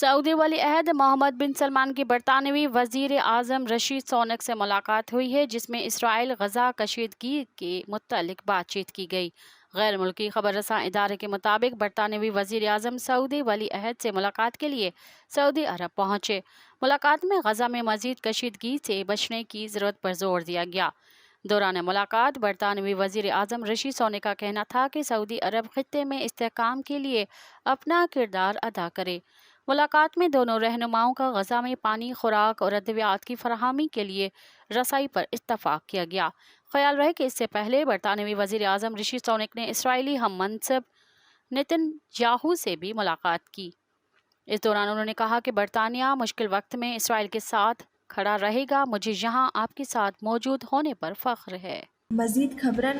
سعودی ولی عہد محمد بن سلمان کی برطانوی وزیر اعظم رشید سونک سے ملاقات ہوئی ہے، جس میں اسرائیل غزہ کشیدگی کے متعلق بات چیت کی گئی۔ غیر ملکی خبر رساں ادارے کے مطابق برطانوی وزیر اعظم سعودی ولی عہد سے ملاقات کے لیے سعودی عرب پہنچے۔ ملاقات میں غزہ میں مزید کشیدگی سے بچنے کی ضرورت پر زور دیا گیا۔ دوران ملاقات برطانوی وزیر اعظم رشید سونک کا کہنا تھا کہ سعودی عرب خطے میں استحکام کے لیے اپنا کردار ادا کرے۔ ملاقات میں دونوں رہنماؤں کا غزہ میں پانی، خوراک اور ادویات کی فراہمی کے لیے رسائی پر اتفاق کیا گیا۔ خیال رہے کہ اس سے پہلے برطانوی وزیر اعظم رشید سونک نے اسرائیلی ہم منصب نیتن یاہو سے بھی ملاقات کی۔ اس دوران انہوں نے کہا کہ برطانیہ مشکل وقت میں اسرائیل کے ساتھ کھڑا رہے گا۔ مجھے یہاں آپ کے ساتھ موجود ہونے پر فخر ہے۔ مزید خبرن